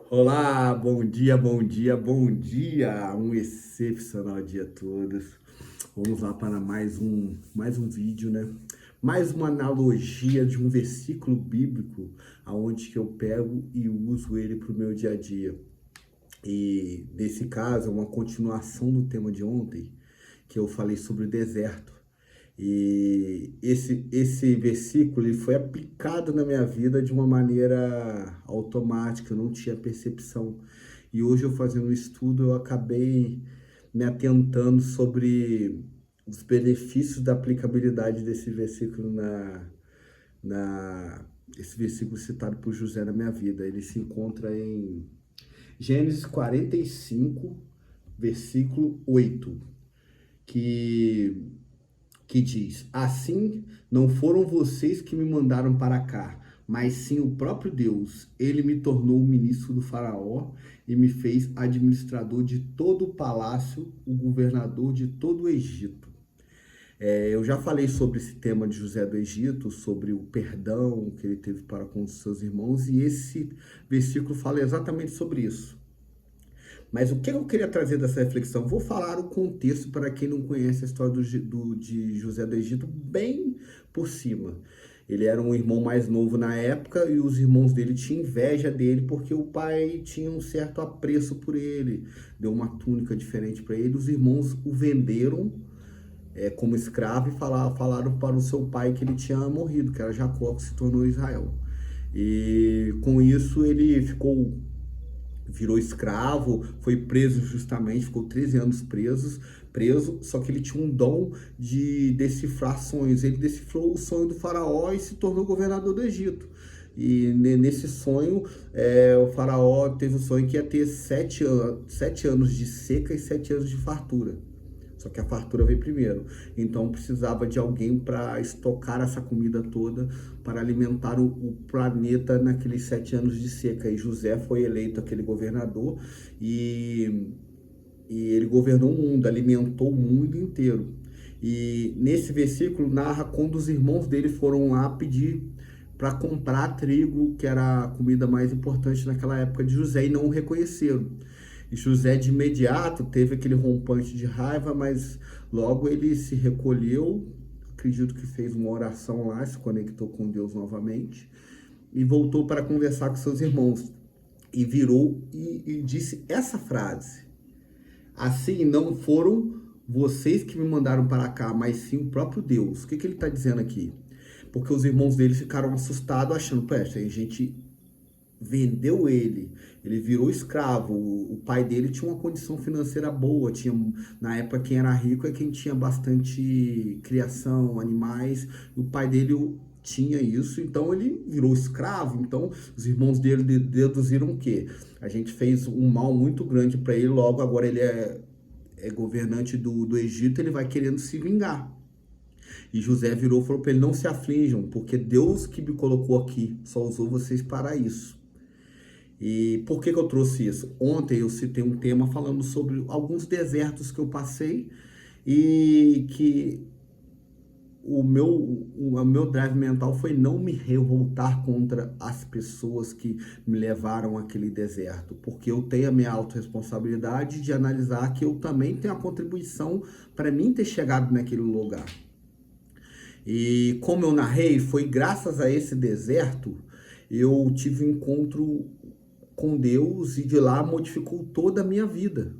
Olá, bom dia, bom dia, bom dia. Um excepcional dia a todos. Vamos lá para mais um vídeo, né? Mais uma analogia de um versículo bíblico, aonde que eu pego e uso ele para o meu dia a dia. E nesse caso é uma continuação do tema de ontem, que eu falei sobre o deserto. E esse versículo ele foi aplicado na minha vida de uma maneira automática, eu não tinha percepção. E hoje eu fazendo um estudo, eu acabei me atentando sobre os benefícios da aplicabilidade desse versículo esse versículo citado por José na minha vida. Ele se encontra em Gênesis 45, versículo 8, que que diz: Assim não foram vocês que me mandaram para cá, mas sim o próprio Deus. Ele me tornou ministro do Faraó e me fez administrador de todo o palácio, o governador de todo o Egito. Eu já falei sobre esse tema de José do Egito, sobre o perdão que ele teve para com os seus irmãos, e esse versículo fala exatamente sobre isso. Mas o que eu queria trazer dessa reflexão? Vou falar o contexto para quem não conhece a história de José do Egito bem por cima. Ele era um irmão mais novo na época e os irmãos dele tinham inveja dele porque o pai tinha um certo apreço por ele, deu uma túnica diferente para ele. Os irmãos o venderam como escravo e falaram para o seu pai que ele tinha morrido, que era Jacó, que se tornou Israel. E com isso ele virou escravo, foi preso justamente, ficou 13 anos preso, só que ele tinha um dom de decifrar sonhos. Ele decifrou o sonho do faraó e se tornou governador do Egito. E nesse sonho, o faraó teve o sonho que ia ter 7 anos de seca e 7 anos de fartura. Só que a fartura veio primeiro. Então precisava de alguém para estocar essa comida toda, para alimentar o planeta naqueles 7 anos de seca. E José foi eleito aquele governador e, e ele governou o mundo, alimentou o mundo inteiro. E nesse versículo narra quando os irmãos dele foram lá pedir para comprar trigo, que era a comida mais importante naquela época de José, e não o reconheceram. E José de imediato teve aquele rompante de raiva, mas logo ele se recolheu, acredito que fez uma oração lá, se conectou com Deus novamente e voltou para conversar com seus irmãos. E virou e disse essa frase: Assim não foram vocês que me mandaram para cá, mas sim o próprio Deus. O que ele está dizendo aqui? Porque os irmãos dele ficaram assustados, achando, poxa, a gente vendeu ele virou escravo. O pai dele tinha uma condição financeira boa, tinha na época quem era rico é quem tinha bastante criação, animais. O pai dele tinha isso, então ele virou escravo. Então os irmãos dele deduziram o quê? A gente fez um mal muito grande para ele, logo agora ele é governante do Egito, ele vai querendo se vingar. E José virou e falou para ele: não se aflijam, porque Deus que me colocou aqui só usou vocês para isso. E por que eu trouxe isso? Ontem eu citei um tema falando sobre alguns desertos que eu passei e que o meu drive mental foi não me revoltar contra as pessoas que me levaram àquele deserto, porque eu tenho a minha autorresponsabilidade de analisar que eu também tenho a contribuição para mim ter chegado naquele lugar. E como eu narrei, foi graças a esse deserto eu tive um encontro com Deus e de lá modificou toda a minha vida.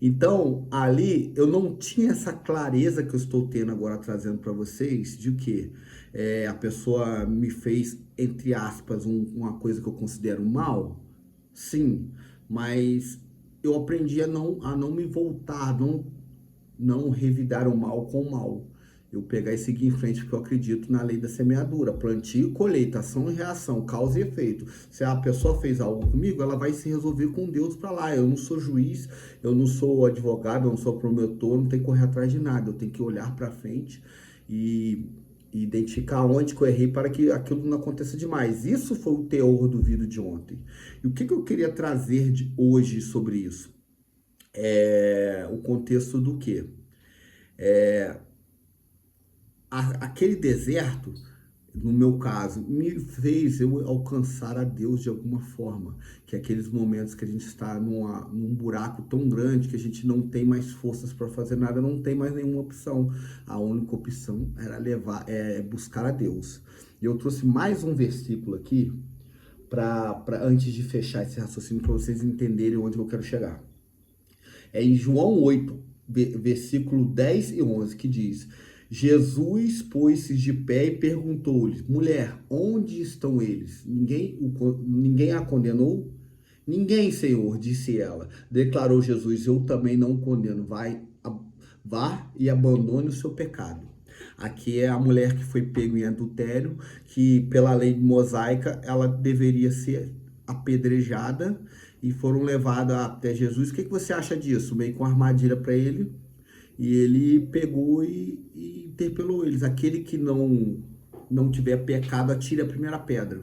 Então, ali eu não tinha essa clareza que eu estou tendo agora trazendo para vocês de que a pessoa me fez, entre aspas, uma coisa que eu considero mal. Sim, mas eu aprendi a não me voltar, não revidar o mal com o mal. Eu pegar e seguir em frente, porque eu acredito na lei da semeadura, plantio e colheita, ação e reação, causa e efeito. Se a pessoa fez algo comigo, ela vai se resolver com Deus para lá. Eu não sou juiz, eu não sou advogado, eu não sou promotor, não tenho que correr atrás de nada. Eu tenho que olhar para frente e identificar onde que eu errei para que aquilo não aconteça demais. Isso foi o teor do vídeo de ontem. E o que eu queria trazer de hoje sobre isso? O contexto do quê? Aquele deserto, no meu caso, me fez eu alcançar a Deus de alguma forma. Que é aqueles momentos que a gente está num buraco tão grande que a gente não tem mais forças para fazer nada, não tem mais nenhuma opção. A única opção era buscar a Deus. E eu trouxe mais um versículo aqui, antes de fechar esse raciocínio, para vocês entenderem onde eu quero chegar. É em João 8, versículo 10 e 11, que diz: Jesus pôs-se de pé e perguntou-lhes: mulher, onde estão eles? Ninguém a condenou? Ninguém, Senhor, disse ela. Declarou Jesus: eu também não condeno. Vá e abandone o seu pecado. Aqui é a mulher que foi pega em adultério, que pela lei mosaica ela deveria ser apedrejada, e foram levadas até Jesus. O que você acha disso? Meio com armadilha para ele, e ele pegou e interpelou eles. Aquele que não tiver pecado, atire a primeira pedra.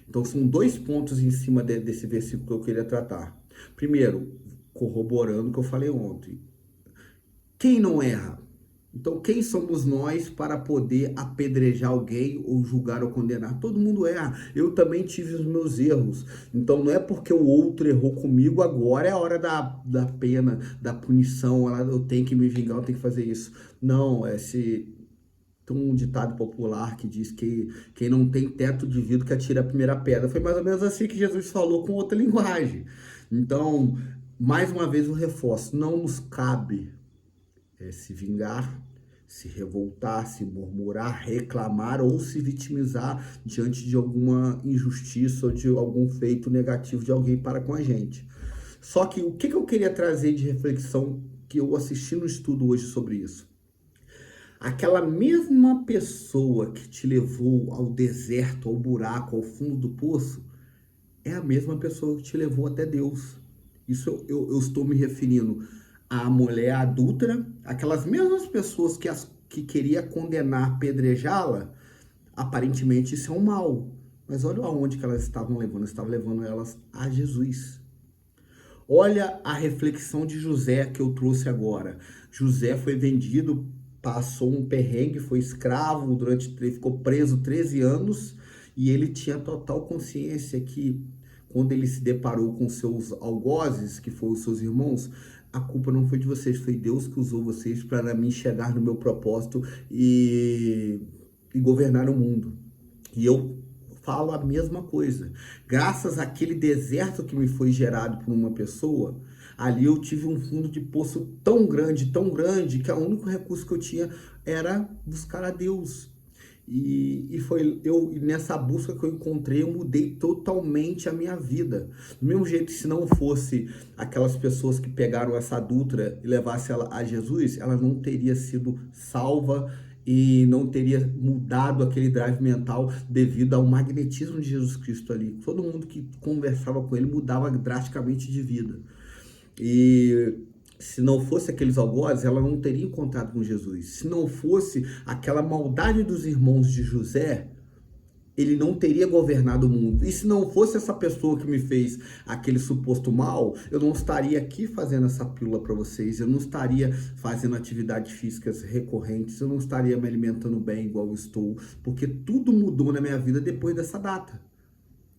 Então são dois pontos em cima desse versículo que eu queria tratar. Primeiro, corroborando o que eu falei ontem. Quem não erra? Então, quem somos nós para poder apedrejar alguém ou julgar ou condenar? Todo mundo erra. Eu também tive os meus erros. Então, não é porque o outro errou comigo, agora é a hora da pena, da punição. Eu tenho que me vingar, eu tenho que fazer isso. Não, tem um ditado popular que diz que quem não tem teto de vidro que atira a primeira pedra. Foi mais ou menos assim que Jesus falou, com outra linguagem. Então, mais uma vez eu reforço, não nos cabe se vingar, se revoltar, se murmurar, reclamar ou se vitimizar diante de alguma injustiça ou de algum feito negativo de alguém para com a gente. Só que o que eu queria trazer de reflexão que eu assisti no estudo hoje sobre isso? Aquela mesma pessoa que te levou ao deserto, ao buraco, ao fundo do poço, é a mesma pessoa que te levou até Deus. Isso eu estou me referindo à mulher adúltera, aquelas mesmas pessoas que queria condenar, apedrejá-la. Aparentemente isso é um mal, mas olha aonde que elas estavam levando elas a Jesus. Olha a reflexão de José que eu trouxe agora. José foi vendido, passou um perrengue, foi escravo, ficou preso 13 anos, e ele tinha total consciência que quando ele se deparou com seus algozes, que foram os seus irmãos, a culpa não foi de vocês, foi Deus que usou vocês para me chegar no meu propósito e governar o mundo. E eu falo a mesma coisa. Graças àquele deserto que me foi gerado por uma pessoa, ali eu tive um fundo de poço tão grande, que o único recurso que eu tinha era buscar a Deus. E foi nessa busca que eu encontrei, eu mudei totalmente a minha vida. Do mesmo jeito, se não fosse aquelas pessoas que pegaram essa adúltera e levassem ela a Jesus, ela não teria sido salva e não teria mudado aquele drive mental devido ao magnetismo de Jesus Cristo ali. Todo mundo que conversava com ele mudava drasticamente de vida. E se não fosse aqueles algozes, ela não teria encontrado com Jesus. Se não fosse aquela maldade dos irmãos de José, ele não teria governado o mundo. E se não fosse essa pessoa que me fez aquele suposto mal, eu não estaria aqui fazendo essa pílula para vocês, eu não estaria fazendo atividades físicas recorrentes, eu não estaria me alimentando bem igual eu estou, porque tudo mudou na minha vida depois dessa data.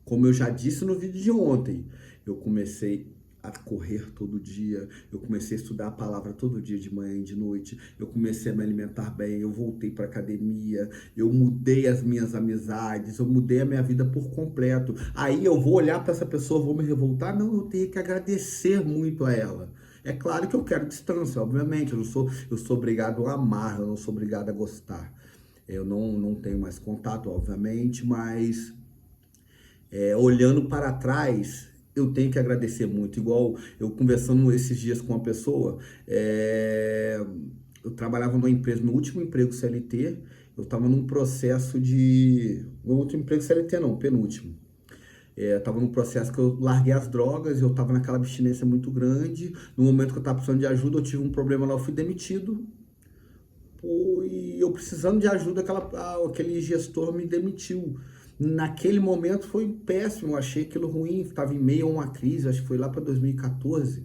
Como eu já disse no vídeo de ontem, eu comecei a correr todo dia, eu comecei a estudar a palavra todo dia, de manhã e de noite, eu comecei a me alimentar bem, eu voltei para academia, eu mudei as minhas amizades, eu mudei a minha vida por completo. Aí eu vou olhar para essa pessoa, vou me revoltar? Não, eu tenho que agradecer muito a ela. É claro que eu quero distância, obviamente, eu sou obrigado a amar, eu não sou obrigado a gostar. Eu não tenho mais contato, obviamente, mas olhando para trás, eu tenho que agradecer muito. Igual eu conversando esses dias com uma pessoa, eu trabalhava numa empresa, no último emprego CLT, eu estava num processo de... No último emprego CLT não, penúltimo. Eu estava num processo que eu larguei as drogas, eu estava naquela abstinência muito grande. No momento que eu estava precisando de ajuda, eu tive um problema lá, eu fui demitido. E eu precisando de ajuda, aquele gestor me demitiu. Naquele momento foi péssimo, eu achei aquilo ruim, estava em meio a uma crise, acho que foi lá para 2014,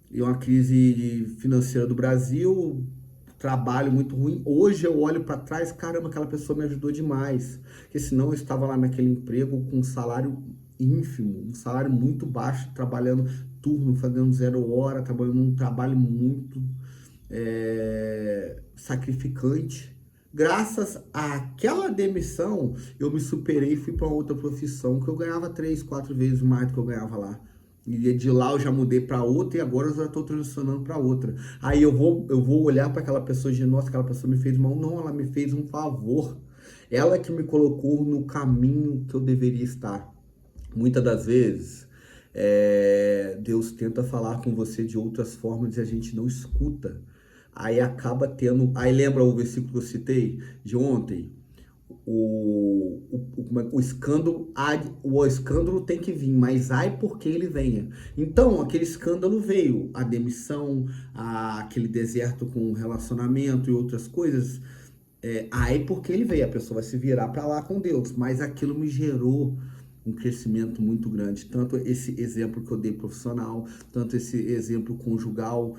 e uma crise financeira do Brasil, trabalho muito ruim. Hoje eu olho para trás, caramba, aquela pessoa me ajudou demais. Porque senão eu estava lá naquele emprego com um salário ínfimo, um salário muito baixo, trabalhando turno, fazendo 0 hora, trabalhando num trabalho muito sacrificante. Graças àquela demissão, eu me superei e fui para outra profissão que eu ganhava 3, 4 vezes mais do que eu ganhava lá. E de lá eu já mudei para outra e agora eu já estou transicionando para outra. Aí eu vou olhar para aquela pessoa e dizer, nossa, aquela pessoa me fez mal. Não, ela me fez um favor. Ela que me colocou no caminho que eu deveria estar. Muitas das vezes, Deus tenta falar com você de outras formas e a gente não escuta. Aí acaba tendo... Aí lembra o versículo que eu citei de ontem? O escândalo tem que vir, mas ai porque ele venha. Então, aquele escândalo veio, a demissão, aquele deserto com relacionamento e outras coisas. Ai porque ele veio, a pessoa vai se virar para lá com Deus, mas aquilo me gerou um crescimento muito grande. Tanto esse exemplo que eu dei profissional, tanto esse exemplo conjugal.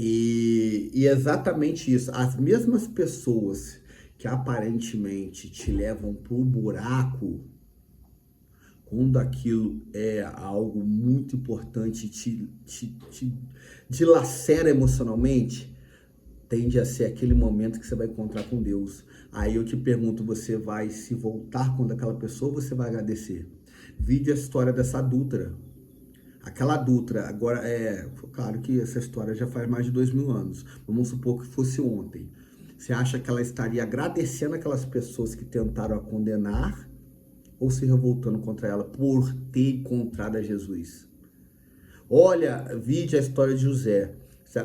E exatamente isso. As mesmas pessoas que aparentemente te levam para o buraco, quando aquilo é algo muito importante, te dilacera emocionalmente, tende a ser aquele momento que você vai encontrar com Deus. Aí eu te pergunto, você vai se voltar contra aquela pessoa ou você vai agradecer? Vide a história dessa adúltera. Aquela adúltera, agora claro que essa história já faz mais de 2000 anos. Vamos supor que fosse ontem. Você acha que ela estaria agradecendo aquelas pessoas que tentaram a condenar ou se revoltando contra ela por ter encontrado a Jesus? Olha, vide a história de José.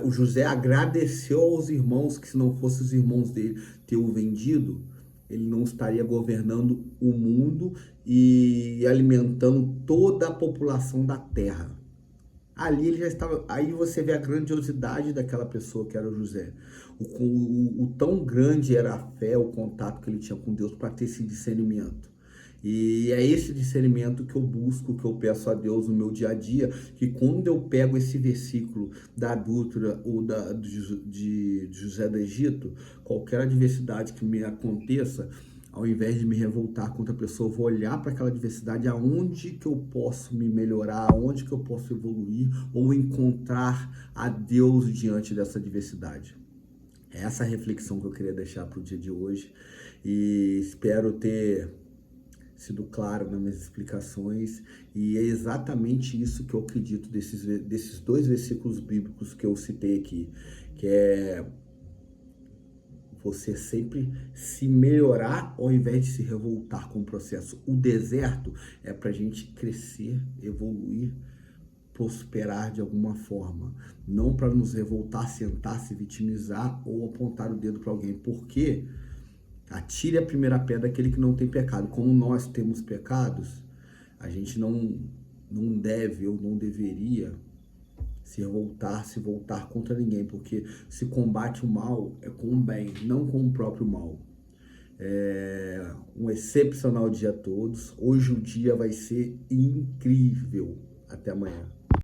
O José agradeceu aos irmãos que se não fossem os irmãos dele ter o vendido, ele não estaria governando o mundo e alimentando toda a população da terra. Ali ele já estava. Aí você vê a grandiosidade daquela pessoa que era o José. O tão grande era a fé, o contato que ele tinha com Deus para ter esse discernimento. E é esse discernimento que eu busco, que eu peço a Deus no meu dia a dia, que quando eu pego esse versículo da adúltera ou de José do Egito, qualquer adversidade que me aconteça, ao invés de me revoltar contra a pessoa, eu vou olhar para aquela adversidade, aonde que eu posso me melhorar, aonde que eu posso evoluir ou encontrar a Deus diante dessa adversidade. É essa reflexão que eu queria deixar para o dia de hoje e espero ter sido claro nas minhas explicações, e é exatamente isso que eu acredito desses 2 versículos bíblicos que eu citei aqui, que é você sempre se melhorar ao invés de se revoltar com o processo. O deserto é para a gente crescer, evoluir, prosperar de alguma forma, não para nos revoltar, sentar, se vitimizar ou apontar o dedo para alguém, porque atire a primeira pedra aquele que não tem pecado. Como nós temos pecados, a gente não deve ou não deveria se voltar contra ninguém, porque se combate o mal é com o bem, não com o próprio mal. Um excepcional dia a todos. Hoje o dia vai ser incrível. Até amanhã.